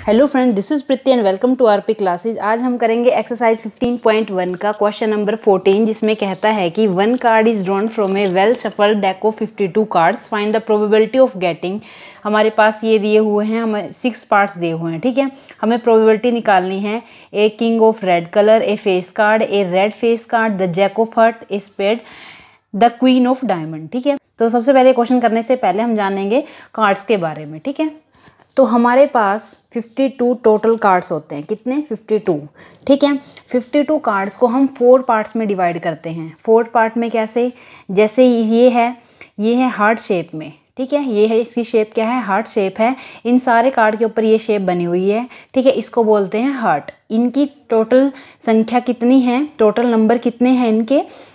Hello friend, this is Preeti and welcome to RP classes. आज हम करेंगे एक्सरसाइज 15.1 का क्वेश्चन नंबर 14, जिसमें कहता है कि one card is drawn from A well shuffled deck of 52 cards, find the probability of getting. हमारे पास ये दिए हुए हैं, हमें 6 पार्ट्स दिए हुए हैं, ठीक है। हमें प्रोबेबिलिटी निकालनी है। A king of red colour, a face card, a red face card, the jack of heart, a spade, the queen of diamond, ठीक है। तो सबसे पहले क्वेश्चन करने से पहले हम जानेंगे कार्ड्स के बारे में, ठीक है। तो हमारे पास 52 टोटल कार्ड्स होते हैं। कितने? 52, ठीक है। 52 कार्ड्स को हम 4 पार्ट्स में डिवाइड करते हैं। 4 पार्ट में कैसे? जैसे ये है हार्ट शेप में, ठीक है। ये है, इसकी शेप क्या है? हार्ट शेप है। इन सारे कार्ड के ऊपर ये शेप बनी हुई है, ठीक है। इसको बोलते हैं हार्ट। इनकी टोटल संख्या कितनी है? टोटल नंबर कितने हैं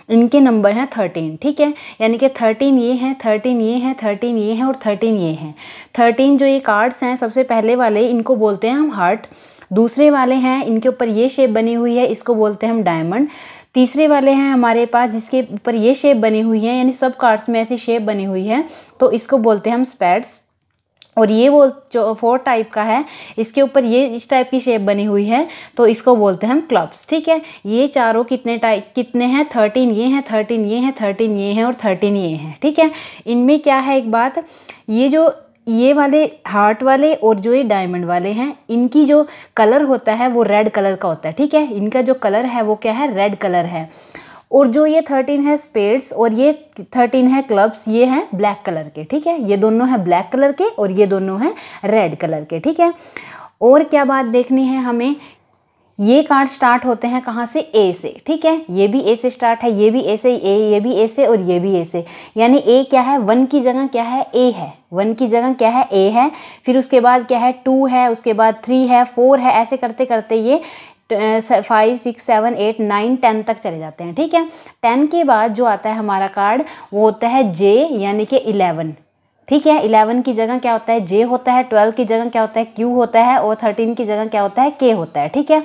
इनके नंबर हैं 13, ठीक है। यानी कि 13 ये हैं, 13 ये हैं, 13 ये हैं और 13 ये हैं। 13 जो ये कार्ड्स हैं, सबसे पहले वाले इनको बोलते हैं हम हार्ट। दूसरे वाले हैं, इनके ऊपर ये शेप बनी हुई है, इसको बोलते हैं हम डायमंड। तीसरे वाले हैं हमारे पास जिसके ऊपर ये शेप बनी हुई है, यानी सब कार्ड्स में ऐसी शेप बनी हुई है, तो इसको बोलते हैं हम स्पैड्स। और ये वो जो 4 टाइप का है, इसके ऊपर ये इस टाइप की शेप बनी हुई है, तो इसको बोलते हैं हम क्लब्स, ठीक है। ये चारों कितने हैं? 13 ये हैं, 13 ये हैं, 13 ये हैं और 13 ये हैं, ठीक है। इनमें क्या है एक बात, ये वाले हार्ट वाले और जो ये डायमंड वाले हैं, इनकी जो कलर होता है वो रेड कलर का होता है, ठीक है। इनका जो कलर है वो क्या है? रेड कलर है। और जो ये 13 है स्पेड्स और ये 13 है क्लब्स, ये हैं ब्लैक कलर के, ठीक है। ये दोनों हैं ब्लैक कलर के और ये दोनों हैं रेड कलर के, ठीक है। और क्या बात देखनी है हमें, ये कार्ड स्टार्ट होते हैं कहाँ से? ए से, ठीक है। ये भी ए से स्टार्ट है, ये भी ए से, ये भी ए से और ये भी ए से। यानी ए क्या है? 1 की जगह क्या है? ए है। 1 की जगह क्या है? ए है। फिर उसके बाद क्या है? 2 है, उसके बाद 3 है, 4 है। ऐसे करते करते ये 5, 6, 7, 8, 9, 10 तक चले जाते हैं, ठीक है। 10 के बाद जो आता है हमारा कार्ड वो होता है जे, यानी कि 11, ठीक है। 11 की जगह क्या होता है? जे होता है। 12 की जगह क्या होता है? क्यू होता है। और 13 की जगह क्या होता है? के होता है, ठीक है।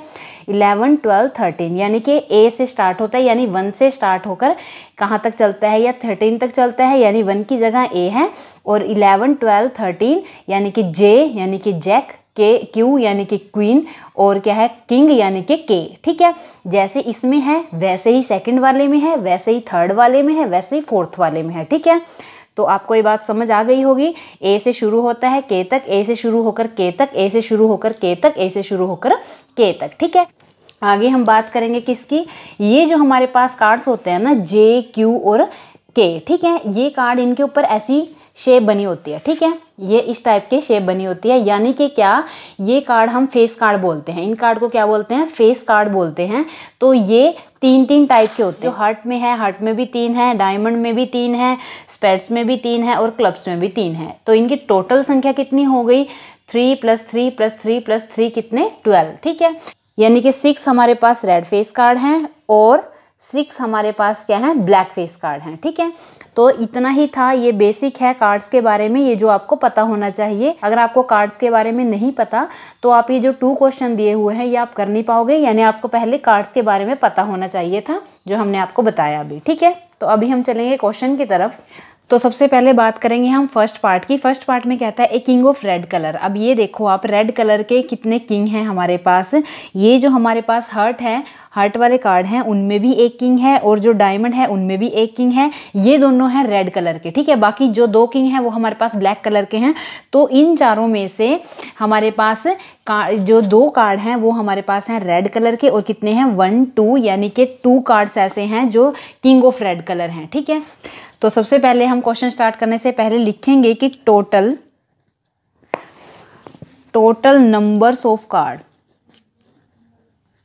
11, 12, 13 यानी कि ए से स्टार्ट होता है, यानी 1 से स्टार्ट होकर कहाँ तक चलता है? या 13 तक चलता है, यानी 1 की जगह ए है। और 11, 12, 13 यानी कि जे यानी कि जैक, के क्यू यानी कि क्वीन, और क्या है? किंग यानी कि के, ठीक है। जैसे इसमें है वैसे ही सेकंड वाले में है, वैसे ही थर्ड वाले में है, वैसे ही फोर्थ वाले में है, ठीक है। तो आपको ये बात समझ आ गई होगी। ए से शुरू होता है के तक, ए से शुरू होकर के तक, ए से शुरू होकर के तक, ए से शुरू होकर के तक, ठीक है। आगे हम बात करेंगे किसकी? ये जो हमारे पास कार्ड्स होते हैं ना, जे, क्यू और के, ठीक है। ये कार्ड, इनके ऊपर ऐसी शेप बनी होती है, ठीक है। ये इस टाइप की शेप बनी होती है, यानी कि क्या, ये कार्ड हम फेस कार्ड बोलते हैं। इन कार्ड को क्या बोलते हैं? फेस कार्ड बोलते हैं। तो ये 3 टाइप के होते हैं। जो हार्ट में है, हार्ट में भी 3 है, डायमंड में भी 3 है, स्पेड्स में भी 3 है और क्लब्स में भी 3 है। तो इनकी टोटल संख्या कितनी हो गई? 3 + 3 + 3 + 3 कितने? 12, ठीक है। यानी कि 6 हमारे पास रेड फेस कार्ड हैं और 6 हमारे पास क्या है? ब्लैक फेस कार्ड हैं, ठीक है। तो इतना ही था, ये बेसिक है कार्ड्स के बारे में, ये जो आपको पता होना चाहिए। अगर आपको कार्ड्स के बारे में नहीं पता तो आप ये जो 2 क्वेश्चन दिए हुए हैं ये आप कर नहीं पाओगे, यानी आपको पहले कार्ड्स के बारे में पता होना चाहिए था, जो हमने आपको बताया अभी, ठीक है। तो अभी हम चलेंगे क्वेश्चन की तरफ। तो सबसे पहले बात करेंगे हम फर्स्ट पार्ट की। फर्स्ट पार्ट में कहता है a king of red colour. अब ये देखो आप, रेड कलर के कितने किंग हैं हमारे पास। ये जो हमारे पास हार्ट है, हार्ट वाले कार्ड हैं, उनमें भी एक किंग है, और जो डायमंड है उनमें भी एक किंग है। ये दोनों हैं रेड कलर के, ठीक है। बाकी जो 2 किंग हैं वो हमारे पास ब्लैक कलर के हैं। तो इन चारों में से हमारे पास जो 2 कार्ड हैं वो हमारे पास हैं रेड कलर के, और कितने हैं? 1, 2, यानी कि 2 कार्ड्स ऐसे हैं जो किंग ऑफ रेड कलर हैं, ठीक है। तो सबसे पहले हम क्वेश्चन स्टार्ट करने से पहले लिखेंगे कि टोटल नंबर्स ऑफ कार्ड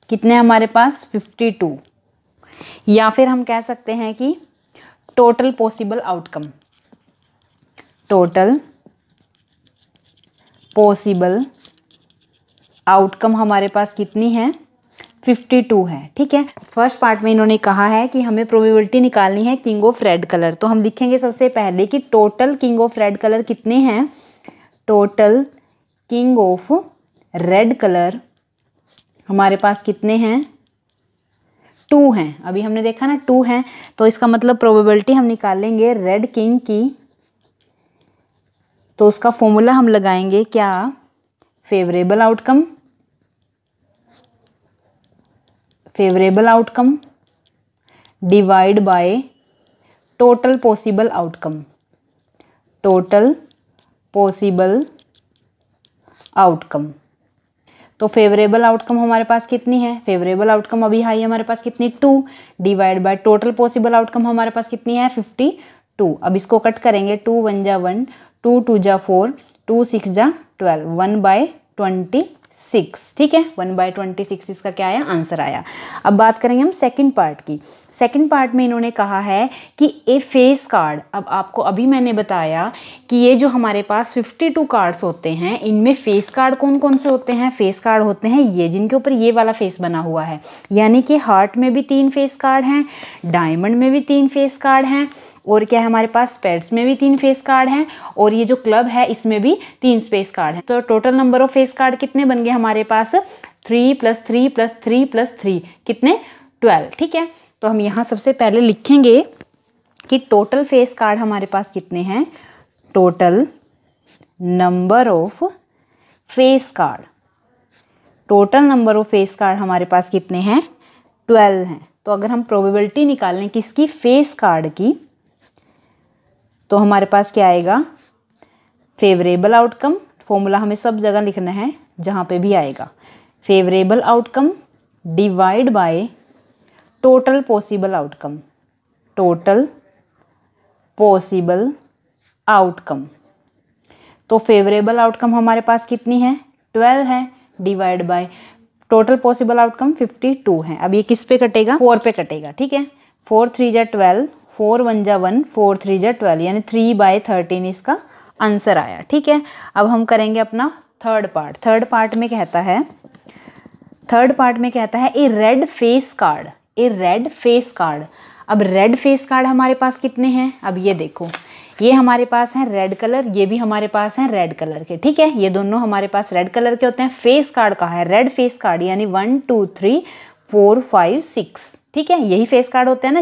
कितने हमारे पास? 52। या फिर हम कह सकते हैं कि total possible outcome. Total possible outcome हमारे पास कितनी है? 52 है, ठीक है। फर्स्ट पार्ट में इन्होंने कहा है कि हमें प्रोबेबिलिटी निकालनी है किंग ऑफ रेड कलर। तो हम लिखेंगे सबसे पहले कि total king of red colour कितने हैं? Total king of red colour हमारे पास कितने हैं? 2 हैं। अभी हमने देखा ना 2 हैं, तो इसका मतलब प्रोबेबिलिटी हम निकालेंगे रेड किंग की। तो उसका फॉर्मूला हम लगाएंगे क्या? Favourable outcome, favourable outcome divide by total possible outcome, total possible outcome. तो फेवरेबल आउटकम हमारे पास कितनी है, फेवरेबल आउटकम अभी हाई हमारे पास कितनी 2, divide by total possible outcome हमारे पास कितनी है 52। अब इसको कट करेंगे, 2 1 जा 1, 2 2 जा 4, 2 6 जा 12, 1/26, ठीक है, 1/26 इसका क्या आया, आंसर आया। अब बात करेंगे हम सेकंड पार्ट की। सेकंड पार्ट में इन्होंने कहा है कि ए फेस कार्ड, अब आपको अभी मैंने बताया कि ये जो हमारे पास 52 कार्ड्स होते हैं, इनमें फेस कार्ड कौन कौन से होते हैं, फेस कार्ड होते हैं ये जिनके ऊपर ये वाला फेस बना हुआ है, यानी कि हार्ट में भी 3 फेस कार्ड हैं, डायमंड में भी 3 फेस कार्ड हैं, और क्या है हमारे पास स्पेड्स में भी 3 फेस कार्ड हैं, और ये जो क्लब है इसमें भी 3 फेस कार्ड हैं। तो total number of face card कितने बन गए हमारे पास, 3 + 3 + 3 + 3 कितने 12, ठीक है। तो हम यहाँ सबसे पहले लिखेंगे कि टोटल फेस कार्ड हमारे पास कितने हैं, total number of face card, total number of face card हमारे पास कितने हैं 12 हैं। तो अगर हम प्रोबेबिलिटी निकालें किसकी, फेस कार्ड की, तो हमारे पास क्या आएगा, फेवरेबल आउटकम, फॉर्मूला हमें सब जगह लिखना है जहाँ पे भी आएगा, favourable outcome divide by total possible outcome, total possible outcome. तो फेवरेबल आउटकम हमारे पास कितनी है 12 है, divide by total possible outcome 52 है। अब ये किस पे कटेगा, 4 पे कटेगा, ठीक है, 4 3 जा 12, 4 1 जा 1, 4 3 जा 12, यानी 3/13 इसका आंसर आया, ठीक है। अब हम करेंगे अपना थर्ड पार्ट। थर्ड पार्ट में कहता है, थर्ड पार्ट में कहता है ए red face card, a red face card. अब रेड फेस कार्ड हमारे पास कितने हैं, अब ये देखो, ये हमारे पास हैं रेड कलर, ये भी हमारे पास हैं रेड कलर के, ठीक है, ये दोनों हमारे पास रेड कलर के होते हैं। फेस कार्ड का है रेड फेस कार्ड, यानी 1 2 3 4 5 6, ठीक है, यही फेस कार्ड होते हैं ना,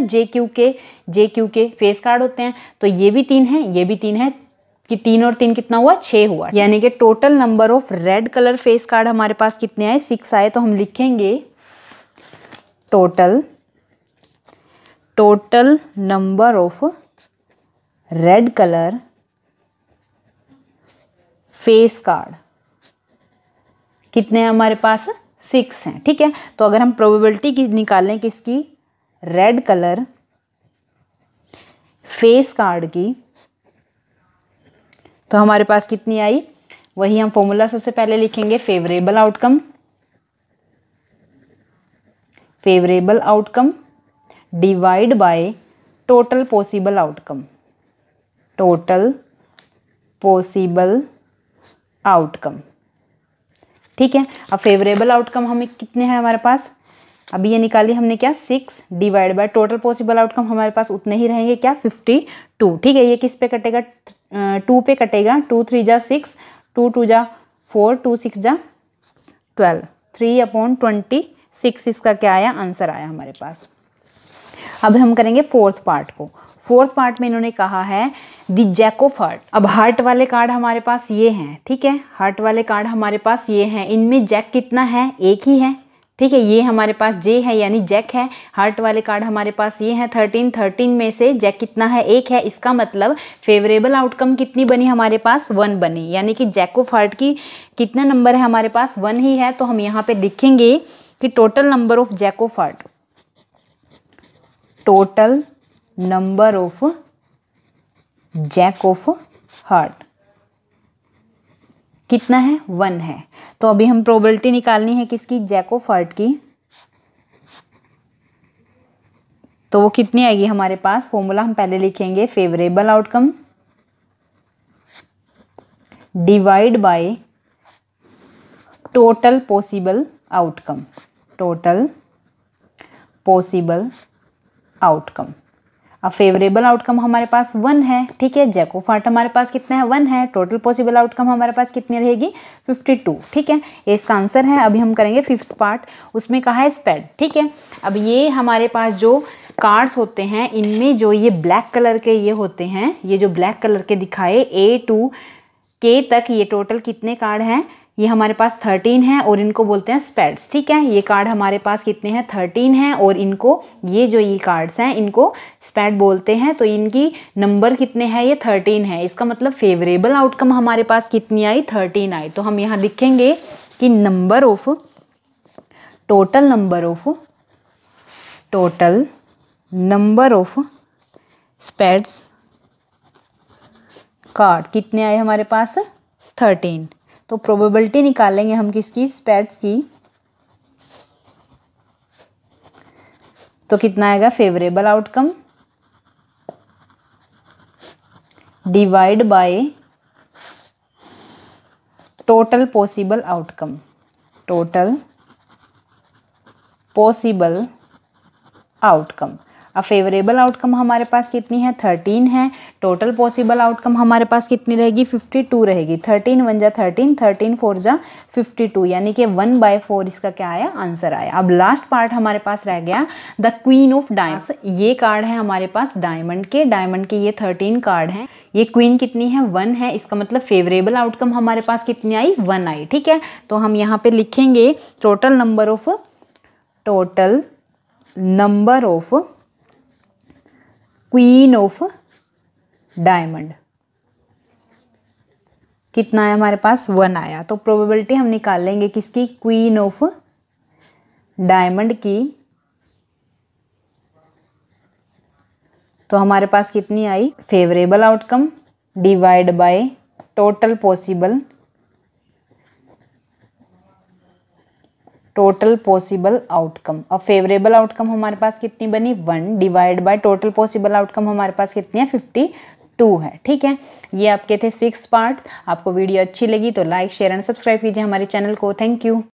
JQ के फेस कार्ड होते हैं। तो ये भी 3 हैं, ये भी 3 है, कि 3 और 3 कितना हुआ 6 हुआ, यानी कि total number of red colour face card हमारे पास कितने आए 6 आए। तो हम लिखेंगे total number of red colour face card कितने हैं हमारे पास 6 हैं, ठीक है। तो अगर हम प्रोबेबिलिटी की निकालें किसकी, रेड कलर फेस कार्ड की, तो हमारे पास कितनी आई, वही हम फॉर्मूला सबसे पहले लिखेंगे, favourable outcome, favourable outcome divide by total possible outcome, total possible outcome, ठीक है। अब फेवरेबल आउटकम हमें कितने हैं हमारे पास, अभी ये निकाली हमने क्या 6, divide by total possible outcome हमारे पास उतने ही रहेंगे क्या 52, ठीक है। ये किस पे कटेगा 2 पे कटेगा, 2 3 जा 6, 2 2 जा 4, 2 6 जा 12, 3/26 इसका क्या आया, आंसर आया हमारे पास। अब हम करेंगे फोर्थ पार्ट को। फोर्थ पार्ट में इन्होंने कहा है द जैक ऑफ हार्ट। अब हार्ट वाले कार्ड हमारे पास ये हैं, ठीक है, हार्ट वाले कार्ड हमारे पास ये हैं, इनमें जैक कितना है, एक ही है, ठीक है, ये हमारे पास जे है यानी जैक है। हार्ट वाले कार्ड हमारे पास ये हैं 13 में से जैक कितना है, एक है। इसका मतलब फेवरेबल आउटकम कितनी बनी हमारे पास 1 बनी, यानी कि जैक ऑफ हार्ट की कितना नंबर है हमारे पास 1 ही है। तो हम यहाँ पे लिखेंगे कि total number of jack of heart, total number of jack of heart कितना है 1 है। तो अभी हम प्रोबेबिलिटी निकालनी है किसकी, जैक ऑफ हार्ट की, तो वो कितनी आएगी हमारे पास, फॉर्मूला हम पहले लिखेंगे, favourable outcome divide by total possible outcome, total possible outcome. अब फेवरेबल आउटकम हमारे पास 1 है, ठीक है, जैक ऑफ हार्ट हमारे पास कितना है 1 है, टोटल पॉसिबल आउटकम हमारे पास कितनी रहेगी 52, ठीक है, ये इसका आंसर है। अभी हम करेंगे फिफ्थ पार्ट, उसमें कहा है स्पेड, ठीक है। अब ये हमारे पास जो कार्ड्स होते हैं इनमें जो ये ब्लैक कलर के ये होते हैं, ये जो ब्लैक कलर के दिखाए A2 के तक ये टोटल कितने कार्ड हैं, ये हमारे पास 13 हैं और इनको बोलते हैं स्पैड्स। ठीक है, ये कार्ड हमारे पास कितने हैं, 13 हैं और इनको, ये जो ये कार्ड्स हैं इनको स्पैड बोलते हैं। तो इनकी नंबर कितने हैं, ये 13 है। इसका मतलब फेवरेबल आउटकम हमारे पास कितनी आई, 13 आई। तो हम यहाँ लिखेंगे कि टोटल नंबर ऑफ स्पैड्स कार्ड कितने आए हमारे पास, 13। तो प्रोबेबिलिटी निकालेंगे हम किसकी, स्पैड्स की। तो कितना आएगा, favourable outcome divide by total possible outcome. अब फेवरेबल आउटकम हमारे पास कितनी है, 13 है। टोटल पॉसिबल आउटकम हमारे पास कितनी रहेगी, 52 रहेगी। 13 1 जा 13, 13 4 जा 52, यानी कि 1/4 इसका क्या आया, आंसर आया। अब लास्ट पार्ट हमारे पास रह गया द क्वीन ऑफ डायमंड्स। ये कार्ड है हमारे पास डायमंड के ये 13 कार्ड हैं। ये क्वीन कितनी है, 1 है। इसका मतलब फेवरेबल आउटकम हमारे पास कितनी आई, 1 आई। ठीक है, तो हम यहाँ पे लिखेंगे total number of queen of diamond कितना है हमारे पास, 1 आया। तो प्रोबेबिलिटी हम निकाल लेंगे किसकी, क्वीन ऑफ डायमंड की। तो हमारे पास कितनी आई, favourable outcome divide by total possible outcome. अब फेवरेबल आउटकम हमारे पास कितनी बनी, 1 divide by total possible outcome हमारे पास कितनी है, 52 है। ठीक है, ये आपके थे 6 पार्ट्स। आपको वीडियो अच्छी लगी तो लाइक शेयर एंड सब्सक्राइब कीजिए हमारे चैनल को। Thank you.